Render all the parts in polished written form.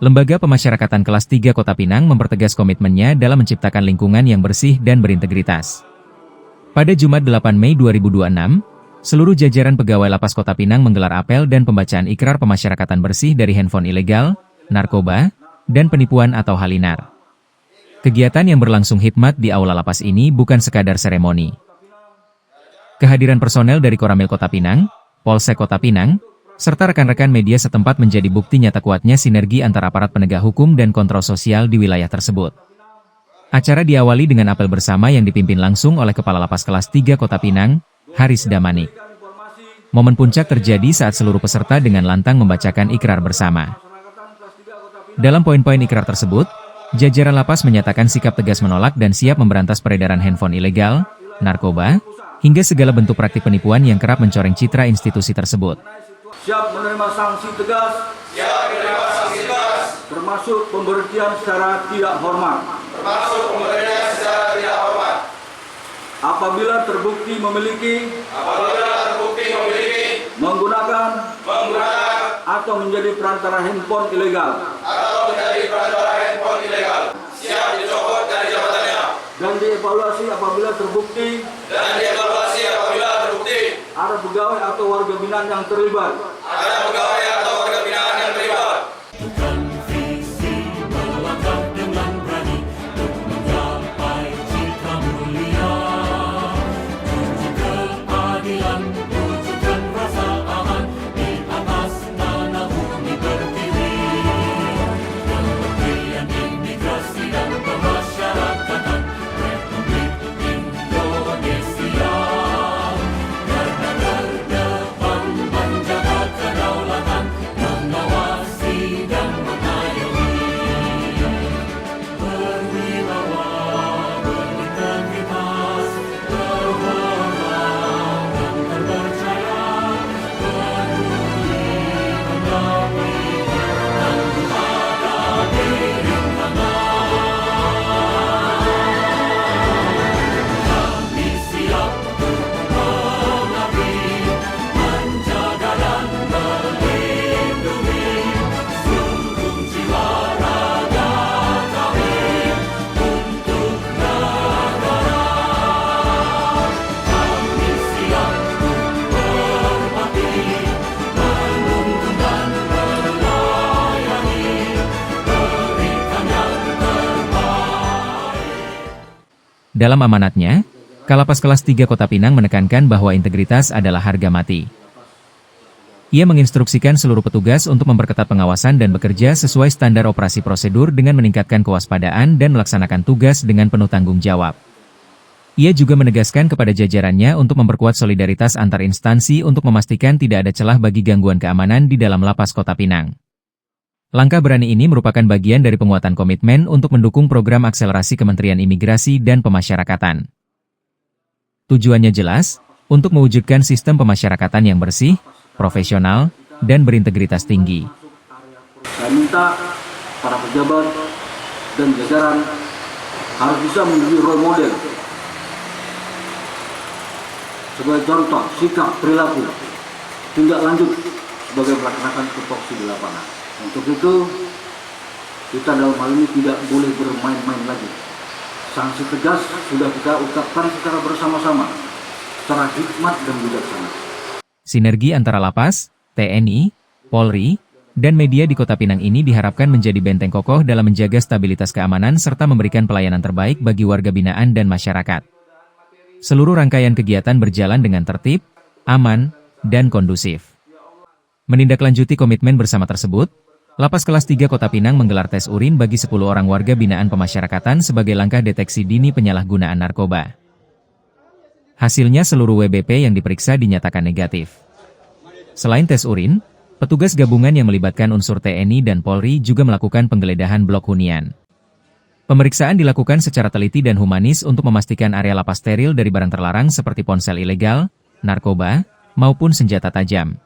Lembaga Pemasyarakatan Kelas 3 Kota Pinang mempertegas komitmennya dalam menciptakan lingkungan yang bersih dan berintegritas. Pada Jumat 8 Mei 2026, seluruh jajaran pegawai Lapas Kota Pinang menggelar apel dan pembacaan ikrar pemasyarakatan bersih dari handphone ilegal, narkoba, dan penipuan atau halinar. Kegiatan yang berlangsung hikmat di Aula Lapas ini bukan sekadar seremoni. Kehadiran personel dari Koramil Kota Pinang, Polsek Kota Pinang, serta rekan-rekan media setempat menjadi bukti nyata kuatnya sinergi antara aparat penegak hukum dan kontrol sosial di wilayah tersebut. Acara diawali dengan apel bersama yang dipimpin langsung oleh Kepala Lapas Kelas 3 Kota Pinang, Haris Damanik. Momen puncak terjadi saat seluruh peserta dengan lantang membacakan ikrar bersama. Dalam poin-poin ikrar tersebut, jajaran lapas menyatakan sikap tegas menolak dan siap memberantas peredaran handphone ilegal, narkoba, hingga segala bentuk praktik penipuan yang kerap mencoreng citra institusi tersebut. Siap menerima sanksi tegas, termasuk pemberhentian secara tidak hormat. Apabila terbukti memiliki, menggunakan, atau menjadi perantara handphone ilegal, siap dicopot dari jabatannya. Dan dievaluasi apabila terbukti, ada pegawai atau warga binaan yang terlibat. Dalam amanatnya, Kalapas Kelas 3 Kota Pinang menekankan bahwa integritas adalah harga mati. Ia menginstruksikan seluruh petugas untuk memperketat pengawasan dan bekerja sesuai standar operasi prosedur dengan meningkatkan kewaspadaan dan melaksanakan tugas dengan penuh tanggung jawab. Ia juga menegaskan kepada jajarannya untuk memperkuat solidaritas antar instansi untuk memastikan tidak ada celah bagi gangguan keamanan di dalam Lapas Kota Pinang. Langkah berani ini merupakan bagian dari penguatan komitmen untuk mendukung program akselerasi Kementerian Imigrasi dan Pemasyarakatan. Tujuannya jelas, untuk mewujudkan sistem pemasyarakatan yang bersih, profesional, dan berintegritas tinggi. Saya minta para pejabat dan jajaran harus bisa menjadi role model sebagai contoh sikap perilaku tindak lanjut sebagai melaksanakan tupoksi di lapangan. Untuk itu, kita dalam hal ini tidak boleh bermain-main lagi. Sanksi tegas sudah kita ucapkan secara bersama-sama, secara hikmat dan bijaksana. Sinergi antara Lapas, TNI, Polri, dan media di Kota Pinang ini diharapkan menjadi benteng kokoh dalam menjaga stabilitas keamanan serta memberikan pelayanan terbaik bagi warga binaan dan masyarakat. Seluruh rangkaian kegiatan berjalan dengan tertib, aman, dan kondusif. Menindaklanjuti komitmen bersama tersebut, Lapas Kelas 3 Kota Pinang menggelar tes urin bagi 10 orang warga binaan pemasyarakatan sebagai langkah deteksi dini penyalahgunaan narkoba. Hasilnya seluruh WBP yang diperiksa dinyatakan negatif. Selain tes urin, petugas gabungan yang melibatkan unsur TNI dan Polri juga melakukan penggeledahan blok hunian. Pemeriksaan dilakukan secara teliti dan humanis untuk memastikan area lapas steril dari barang terlarang seperti ponsel ilegal, narkoba, maupun senjata tajam.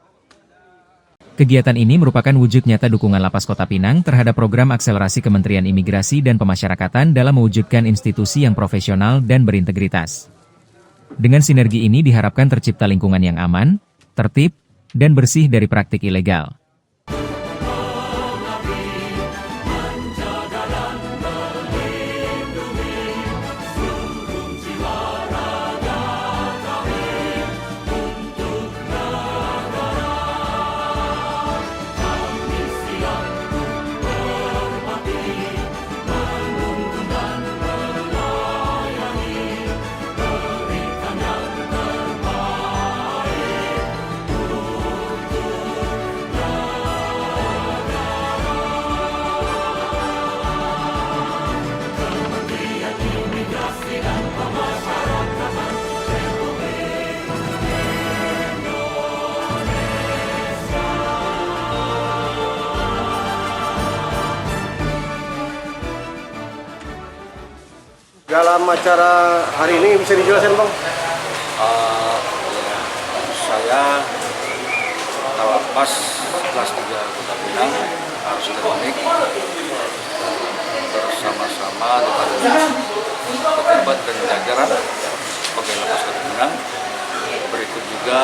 Kegiatan ini merupakan wujud nyata dukungan Lapas Kota Pinang terhadap program akselerasi Kementerian Imigrasi dan Pemasyarakatan dalam mewujudkan institusi yang profesional dan berintegritas. Dengan sinergi ini diharapkan tercipta lingkungan yang aman, tertib, dan bersih dari praktik ilegal. Dalam acara hari ini bisa dijelaskan Bang? Saya Lapas kelas 3 Kota Pinang harus terbaik bersama-sama dengan pejabat dan jajaran sebagai Lapas Kota Pinang. Berikut juga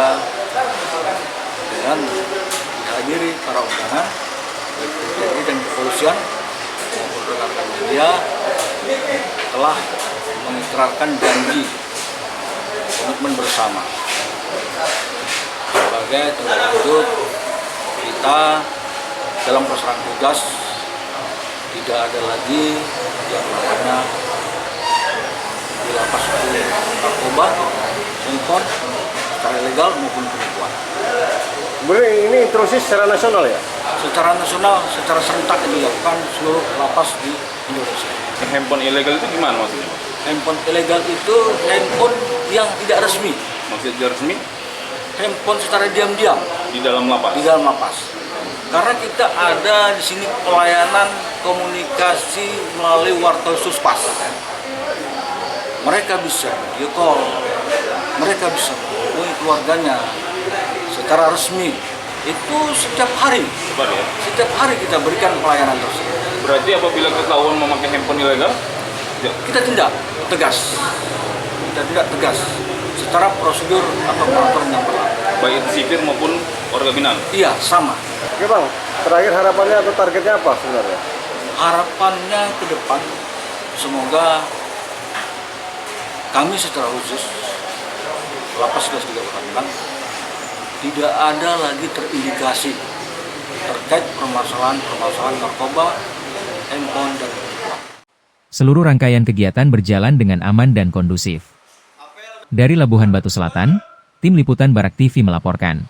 dengan dihadiri para undangan baik TNI dan kepolisian maupun rekan-rekan media telah mengikrarkan janji komitmen bersama sebagai tindak lanjut kita dalam pelaksanaan tugas. Tidak ada lagi yang namanya di lapas itu narkoba, handphone secara ilegal maupun penipuan. Kemudian ini terusnya secara nasional ya? Secara nasional, secara serentak dilakukan seluruh lapas di Indonesia. Handphone ilegal itu gimana maksudnya? Handphone ilegal itu handphone yang tidak resmi. Maksudnya tidak resmi Handphone secara diam-diam di dalam lapas? di dalam lapas. Karena kita ada di sini pelayanan komunikasi melalui wartel suspas. Mereka bisa video call, mereka bisa menghubungi keluarganya secara resmi. Itu setiap hari, setiap hari kita berikan pelayanan tersebut. Berarti apabila ketahuan memakai handphone ilegal, Kita tindak tegas, secara prosedur atau peraturan yang berlaku. baik itu sipir maupun warga binaan? Iya, sama. Oke Bang, terakhir harapannya atau targetnya apa sebenarnya? Harapannya ke depan, semoga kami secara khusus Lapas kelas 3 Kota Pinang tidak ada lagi terindikasi terkait permasalahan narkoba, handphone, dan penipuan. Seluruh rangkaian kegiatan berjalan dengan aman dan kondusif. Dari Labuhan Batu Selatan, Tim Liputan Barak TV melaporkan.